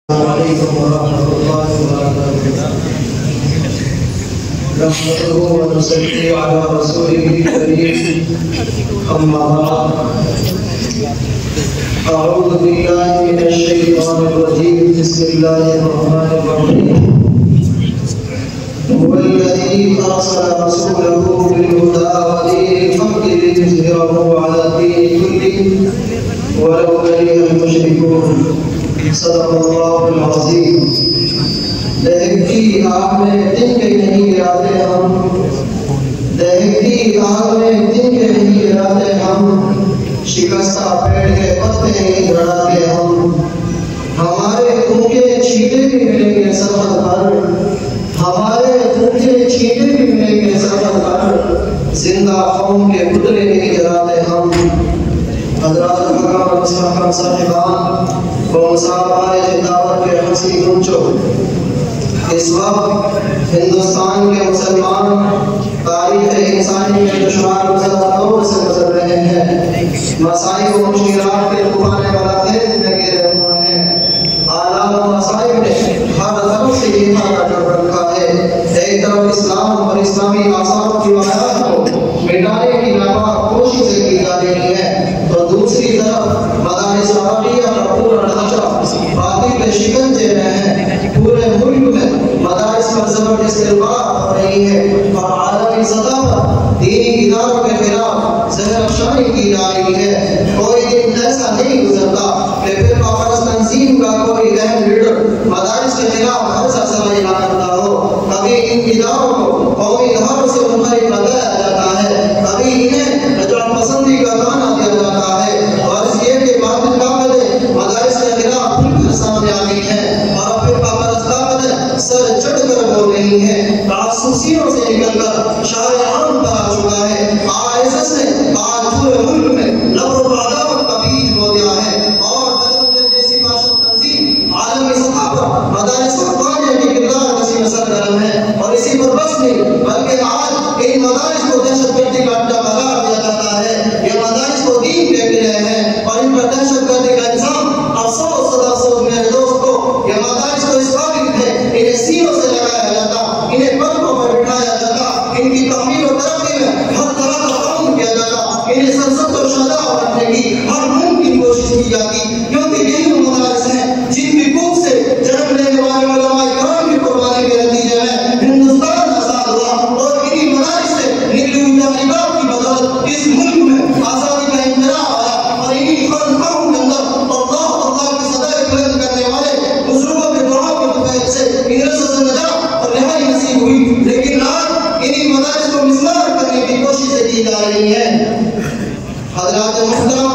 عليكم ورحمة الله وبركاته. نحمده ونصلي على رسوله الكريم. أما بعد، أعوذ بالله من الشيطان الرجيم. بسم الله الرحمن الرحيم. هو الذي أرسل رسوله بالهدى ودين الحق ليظهره على الدين كله ولو كره المشركون. صدق اللہ العظیم. دہکتی آگ میں دن کے نہیں گراتے ہم، دہکتی آگ میں دن کے نہیں گراتے ہم، شکستہ پیڑ کے پتے نہیں جھڑاتے ہم. ہمارے خون کے چھینٹے بھی ملیں گے سرحد پر، ہمارے خون کے چھینٹے بھی ملیں گے سرحد پر، زندہ قوم کے پتلے نہیں جلاتے ہم. حضرات حکام مستحکم صاحبان و مصابہ دعوت کے حسین گنچو، اس وقت ہندوستان کے مسلمان تاریخ انسانی کے دشوار گزرا دور سے گزر رہے ہیں. مسائل و مشکلات کے طوفان بلاخیز میں گرے ہوئے ہیں. آلات و مسائل نے ہر طرف سے یہ کھانا کر رکھا ہے. ایک طرف اسلام اور اسلامی آثار کی روایات کو مٹانے کی ناکام کوششیں کی جا رہی ہیں، تو دوسری طرف مدارس عربیہ کا پورا ڈھانچہ باطل شکنجے میں ہے. پورے ملک میں مدارس پر زبردست استعمال ہو رہی ہے اور عالمی سطح پر دینی اداروں کے خلاف زہر افشانی کی جا رہی ہے. کوئی دن ایسا نہیں گزرتا کہ پھر کافرست تنظیم کا کوئی اہم لیڈر مدارس کے خلاف ایسا سرائی نہ کرتا ہو. کبھی ان اداروں کو قومی اداروں سے منفرد بتایا جاتا ہے، کبھی انہیں رجعت پسندی کا گانا دیا جاتا ہے. اور اس یہ کہ باطل طاقتیں مدارس کے خلاف کھل کر سامنے آ گئی ہیں اور پھر کافرست طاقتیں سر چڑھ کر بول رہی ہیں. تعصبیوں سے نکل کر شاہ عام پر آ چکا ہے. RSS نے آج پورے ملک میں نفرت و عداوت کا بیج بو دیا ہے اور دہشت جیسی فاشد تنظیم عالمی سطح پر مدارس کو قائم کی کردار کسی میں سرگرم ہے. اور اسی پر بس نہیں بلکہ آج ان مدارس کو دہشت گردی کا اڈا قرار دیا جاتا ہے. یہ مدارس کو دین کہتے رہے ہیں اور ان پر دہشت گردی کا الزام افسوس افسوس میرے دوستو، یہ مدارس کو اس قابل ہے انہیں سینوں سے لگایا جاتا، انہیں پلکوں پر بٹھایا جاتا، ان کی تعمیر و ترقی میں ہر طرح کا تعاون کیا جاتا، انہیں سرسبز و شاداب رکھنے کی ہر ممکن کوشش کی جاتی، کیونکہ یہی وہ مدارس ہیں جن کی کوکھ سے جنم لینے والے علماء کرام کی قربانی کے نتیجے میں ہندوستان آزاد ہوا. اور انہی مدارس سے نکلی ہوئی تحریکات کی بدولت اس ملک میں آزادی کا انقلاب آیا اور انہی خانقاہوں کے اندر اللہ کی صدائے بلند کرنے والے بزرگوں کے دعاؤں کے توفیق سے انہیں سزا نجات اور رہائی نصیب ہوئی. لیکن آج انہی مدارس کو مسمار کرنے کی کوششیں کی جا رہی ہیں. حضرات محترم،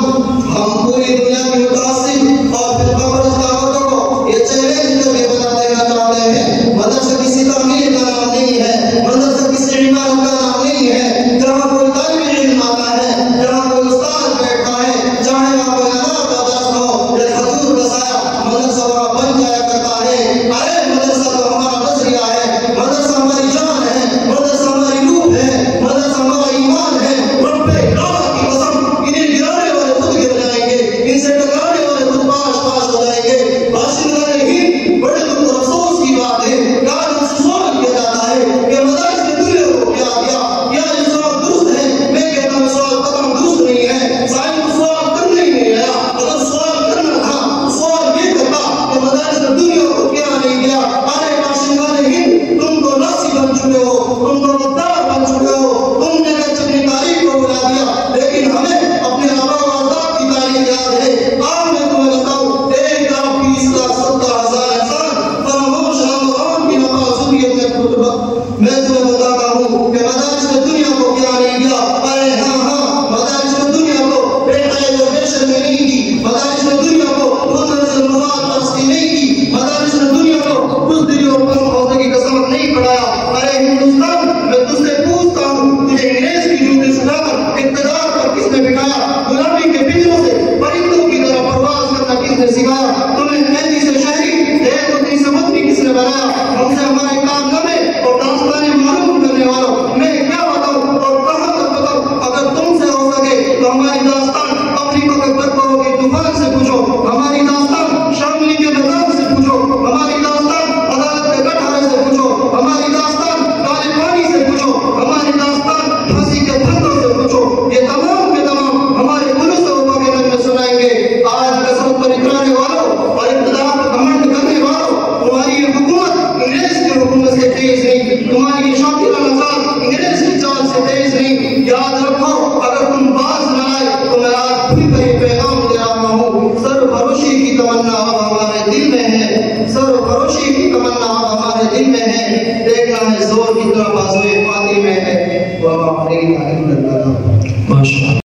ہم پوری دنیا کی متعصب اور فرقہ پرست طاقتوں کو یہ چیلنج کر کے بتا دینا چاہتے ہیں، مدرسہ کسی تعمیر کا نام نہیں ہے، مدرسہ کسی عمارت کا نام نہیں ہے. جہاں کوئی طالب علم آتا ہے، جہاں کوئی استاد بیٹھتا ہے، چاہے وہاں کوئی آزاد کا درس ہو یا حضور رسایا، مدرسہ وہاں بن جایا کرتا ہے. ارے مدرسہ تو ہمارا نظریہ ہے، مدرسہ ہماری جان ہے، مدرسہ ہماری روح ہے، مدرسہ ہمارا ایمان ہے. رب کعبہ کی قسم، انہیں گرانے والے خود گر جائیں گے، ان سے ٹکرانے والے خود پاش پاش ہو جائیں گے. باشندگان ہند، بڑے دکھ اور افسوس کی بات ہے کہ آج ہم سے سوال کیا جاتا ہے کہ مدارس نے دنیا کو کیا دیا. کیا یہ سوال درست ہے؟ میں کہتا ہوں سوال قطعاً درست نہیں ہے. سائن کو سوال کرنے ہی نہیں آیا. اگر سوال کرنا تھا سوال یہ کرتا کہ مدارس نے دنیا کو کیا نہیں دیا. ارے باشندگان ہند، تم تو ناسی بن چکے ہو، تم تو غدار بن چکے ہو، تم نے اپنی تاریخ کو بلا دیا. لیکن ہمیں اپنے آباء و اجداد کی تاریخ یاد ہے. آج میں تمہیں بتاؤں، 1,20,70,000 انسان فراموش رمضان کی نفاذیت میں خطبت. میں تمہیں بتاتا ہوں کہ مدارس نے دنیا کو کیا نہیں دیا. ارے ہاں، مدارس نے دنیا کو ایجوکیشن میں نہیں دی، مدارس نے دنیا کو مدرسہ مفاد پرستی نہیں کی، مدارس نے ہماری اشاعتی علاقات